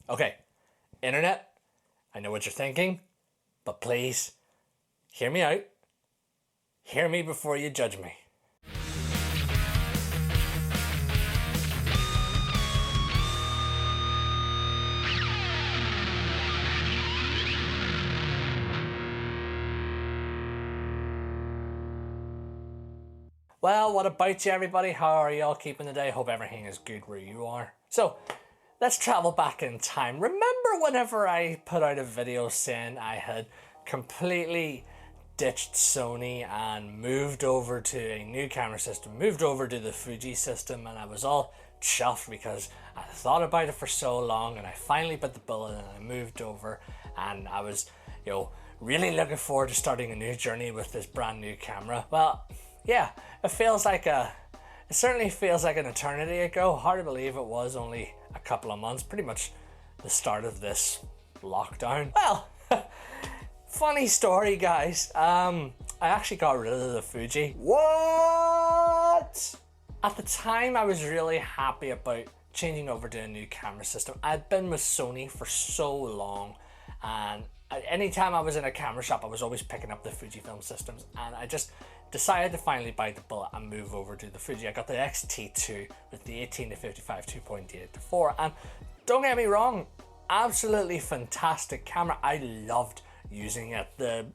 Okay, internet, I know what you're thinking, but please, hear me out. Hear me before you judge me. Well, what about you everybody? How are you all keeping today? Hope everything is good where you are. So, let's travel back in time. Remember whenever I put out a video saying I had completely ditched Sony and moved over to a new camera system, moved over to the Fuji system, and I was all chuffed because I thought about it for so long and I finally bit the bullet and I moved over, and I was, really looking forward to starting a new journey with this brand new camera. Well, yeah, it certainly feels like an eternity ago. Hard to believe it was only a couple of months, pretty much the start of this lockdown. Well, funny story, guys. I actually got rid of the Fuji. What? At the time, I was really happy about changing over to a new camera system. I'd been with Sony for so long, and anytime I was in a camera shop, I was always picking up the Fujifilm systems, and I just decided to finally bite the bullet and move over to the Fuji. I got the X-T2 with the 18-55 2.8-4, and don't get me wrong, absolutely fantastic camera. I loved using it. The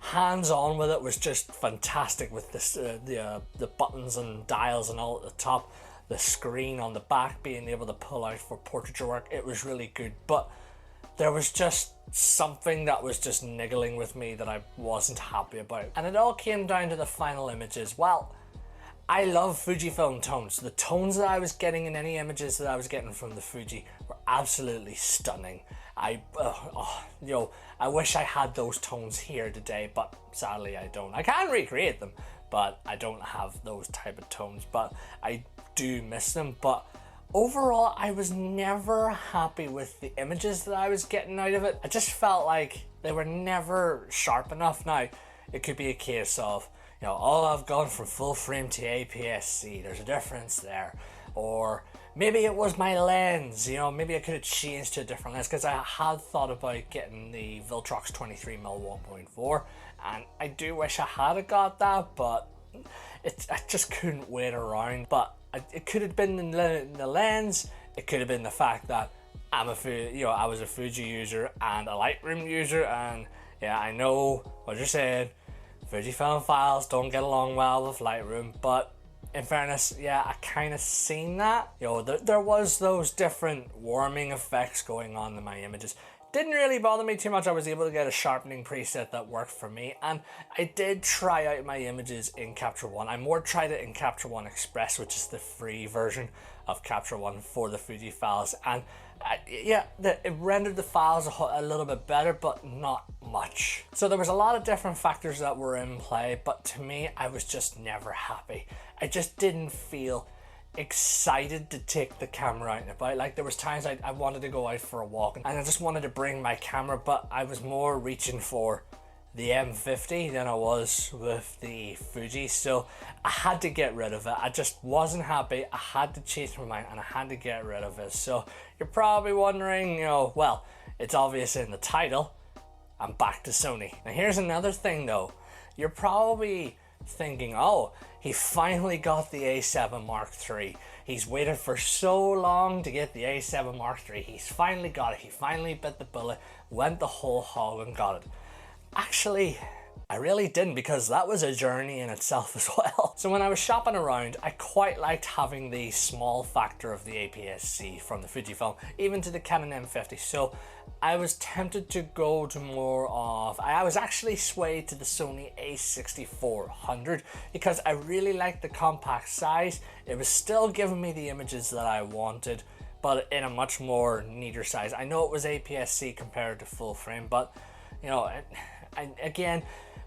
hands-on with it was just fantastic, with this the buttons and dials and all at the top, the screen on the back, being able to pull out for portraiture work. It was really good, but there was just something that was just niggling with me that I wasn't happy about. And it all came down to the final images. Well, I love Fujifilm tones. The tones that I was getting in any images that I was getting from the Fuji were absolutely stunning. I wish I had those tones here today, but sadly I don't. I can recreate them, but I don't have those type of tones, but I do miss them. But overall, I was never happy with the images that I was getting out of it. I just felt like they were never sharp enough. Now, it could be a case of, oh, I've gone from full frame to APS-C, there's a difference there. Or maybe it was my lens, maybe I could have changed to a different lens, because I had thought about getting the Viltrox 23mm 1.4, and I do wish I had got that, but I just couldn't wait around. But it could have been the lens, it could have been the fact that I was a Fuji user and a Lightroom user, and yeah, I know what you're saying, Fujifilm files don't get along well with Lightroom, but in fairness, yeah, I kind of seen that. There was those different warming effects going on in my images. Didn't really bother me too much. I was able to get a sharpening preset that worked for me, and I did try out my images in Capture One. I more tried it in Capture One Express, which is the free version of Capture One for the Fuji files, and it rendered the files a little bit better, but not much. So there was a lot of different factors that were in play, but to me, I was just never happy. I just didn't feel excited to take the camera out and about. Like, there was times I wanted to go out for a walk and I just wanted to bring my camera, but I was more reaching for the M50 than I was with the Fuji, so I had to get rid of it. I just wasn't happy. I had to change my mind and I had to get rid of it. So you're probably wondering, well, it's obvious in the title, I'm back to Sony. Now here's another thing though. You're probably thinking, oh, he finally got the A7 Mark III. He's waited for so long to get the A7 Mark III. He's finally got it. He finally bit the bullet, went the whole hog and got it. Actually, I really didn't, because that was a journey in itself as well. So when I was shopping around, I quite liked having the small factor of the APS-C from the Fujifilm, even to the Canon M50. So I was tempted to go to more of, I was actually swayed to the Sony A6400 because I really liked the compact size. It was still giving me the images that I wanted, but in a much more neater size. I know it was APS-C compared to full frame, but again,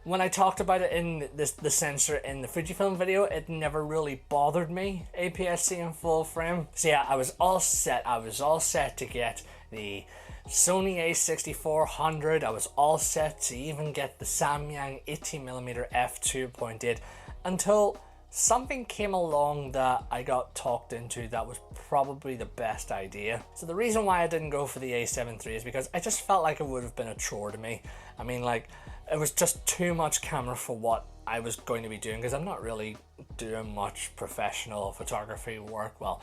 when I talked about it in the sensor in the Fujifilm video, it never really bothered me, APS-C and full frame. So yeah, I was all set. I was all set to get the Sony A6400. I was all set to even get the Samyang 18mm f2.8 until something came along that I got talked into that was probably the best idea. So the reason why I didn't go for the A7 III is because I just felt like it would have been a chore to me. I mean, like, it was just too much camera for what I was going to be doing, because I'm not really doing much professional photography work. Well,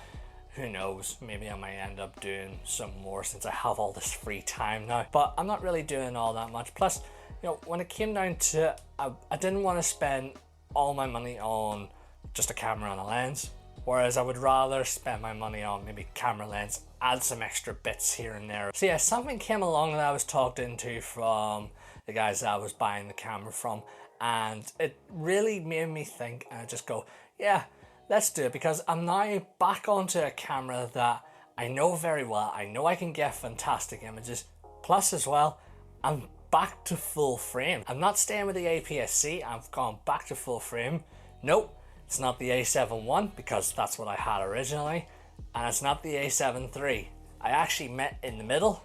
who knows, maybe I might end up doing some more since I have all this free time now, but I'm not really doing all that much. Plus, you know, when it came down to it, I didn't want to spend all my money on just a camera and a lens, whereas I would rather spend my money on maybe camera, lens, add some extra bits here and there. So yeah, something came along that I was talked into from the guys that I was buying the camera from, and it really made me think, and I just go, yeah, let's do it, because I'm now back onto a camera that I know very well. I know I can get fantastic images, plus as well, I'm back to full frame. I'm not staying with the APS-C, I've gone back to full frame. Nope, it's not the A7 I, because that's what I had originally, and it's not the A7 III. I actually met in the middle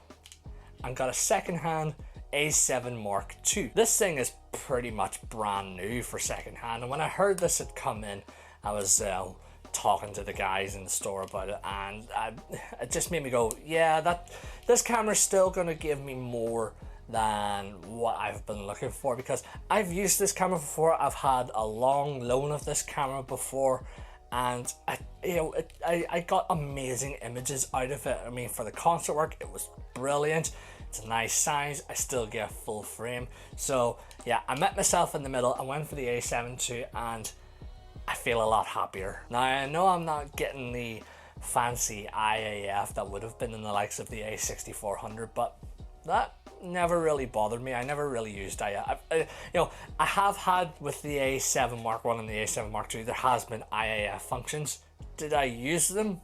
and got a second-hand A7 Mark II. This thing is pretty much brand new for second-hand, and when I heard this had come in, I was talking to the guys in the store about it, and it just made me go, yeah, this camera's still going to give me more than what I've been looking for, because I've used this camera before. I've had a long loan of this camera before, and I got amazing images out of it. I mean, for the concert work, it was brilliant. It's a nice size. I still get full frame. So yeah, I met myself in the middle. I went for the A7 II, and I feel a lot happier. Now, I know I'm not getting the fancy IAF that would have been in the likes of the A6400, but that never really bothered me. I never really used IAF. I have had with the A7 Mark I and the A7 Mark II, there has been IAF functions. Did I use them?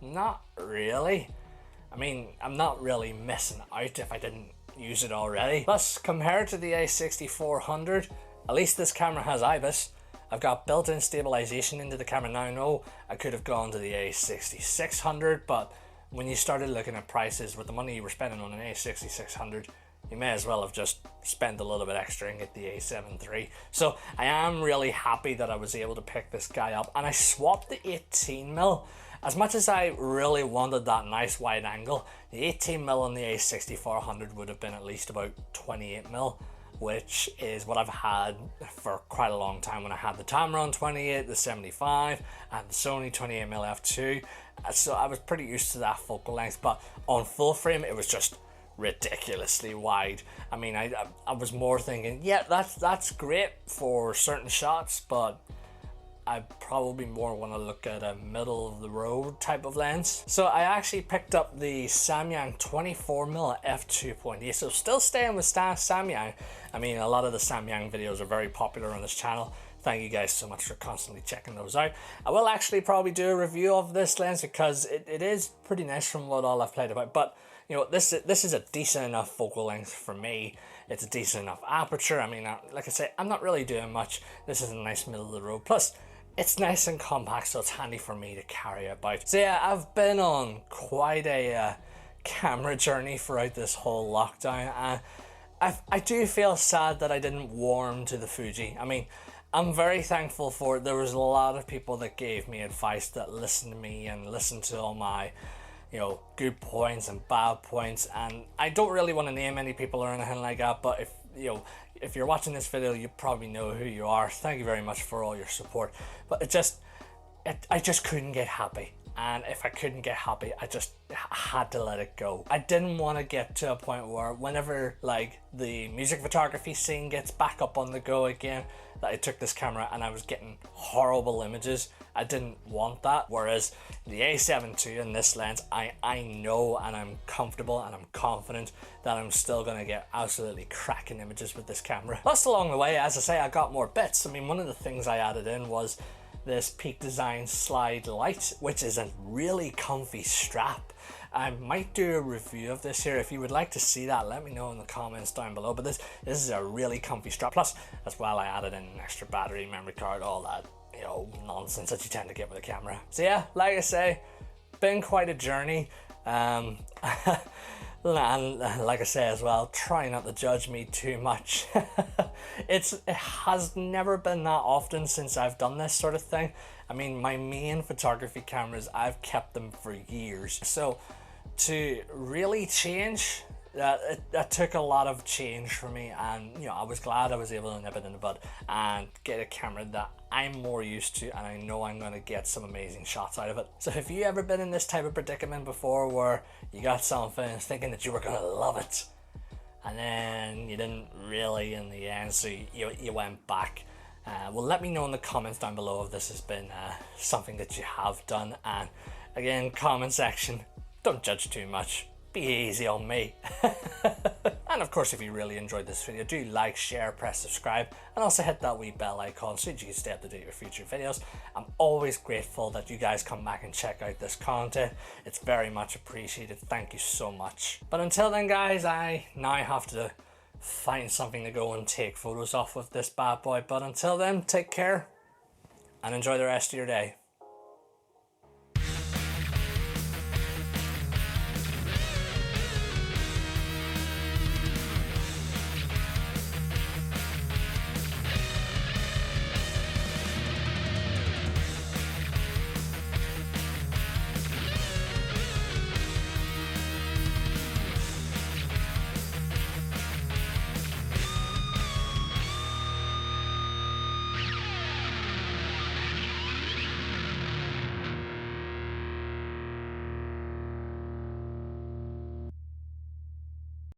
Not really. I mean, I'm not really missing out if I didn't use it already. Plus, compared to the A6400, at least this camera has IBIS. I've got built-in stabilization into the camera. Now, I know I could have gone to the A6600, but when you started looking at prices with the money you were spending on an A6600, you may as well have just spent a little bit extra and get the A7 III. So I am really happy that I was able to pick this guy up, and I swapped the 18mm. As much as I really wanted that nice wide angle, the 18mm on the A6400 would have been at least about 28mm, which is what I've had for quite a long time. When I had the Tamron 28, the 75, and the Sony 28mm f2, so I was pretty used to that focal length, but on full frame it was just ridiculously wide. I mean, I was more thinking, yeah, that's great for certain shots, but I probably more want to look at a middle of the road type of lens. So I actually picked up the Samyang 24mm f2.8. So still staying with Samyang. I mean, a lot of the Samyang videos are very popular on this channel. Thank you guys so much for constantly checking those out. I will actually probably do a review of this lens, because it is pretty nice from what all I've played about. But you know, this is a decent enough focal length for me. It's a decent enough aperture. I mean, like I say, I'm not really doing much. This is a nice middle of the road. Plus, it's nice and compact, so it's handy for me to carry about. So yeah, I've been on quite a camera journey throughout this whole lockdown, and I do feel sad that I didn't warm to the Fuji. I mean, I'm very thankful for it. There was a lot of people that gave me advice, that listened to me and listened to all my, you know, good points and bad points, and I don't really want to name any people or anything like that, but if you're watching this video, you probably know who you are. Thank you very much for all your support. But I just couldn't get happy. And if I couldn't get happy, I just had to let it go. I didn't want to get to a point where whenever like the music photography scene gets back up on the go again, that I took this camera and I was getting horrible images. I didn't want that. Whereas the A7 II and this lens, I know, and I'm comfortable and I'm confident that I'm still going to get absolutely cracking images with this camera. Plus along the way, as I say, I got more bits. I mean, one of the things I added in was this Peak Design slide light, which is a really comfy strap. I might do a review of this here. If you would like to see that, let me know in the comments down below. But this is a really comfy strap. Plus, as well, I added in an extra battery, memory card, all that, you know, nonsense that you tend to get with a camera. So yeah, like I say, been quite a journey. And like I say as well, try not to judge me too much. It has never been that often since I've done this sort of thing. I mean, my main photography cameras, I've kept them for years. So to really change, that took a lot of change for me, and you know, I was glad I was able to nip it in the bud and get a camera that I'm more used to, and I know I'm going to get some amazing shots out of it. So have you ever been in this type of predicament before, where you got something thinking that you were going to love it, and then you didn't really in the end, so you went back? Well, let me know in the comments down below if this has been something that you have done, and again, comment section, don't judge too much. Be easy on me. And of course, if you really enjoyed this video, do like, share, press subscribe, and also hit that wee bell icon so that you can stay up to date with future videos. I'm always grateful that you guys come back and check out this content. It's very much appreciated. Thank you so much. But until then, guys, I now have to find something to go and take photos off with this bad boy. But until then, take care and enjoy the rest of your day.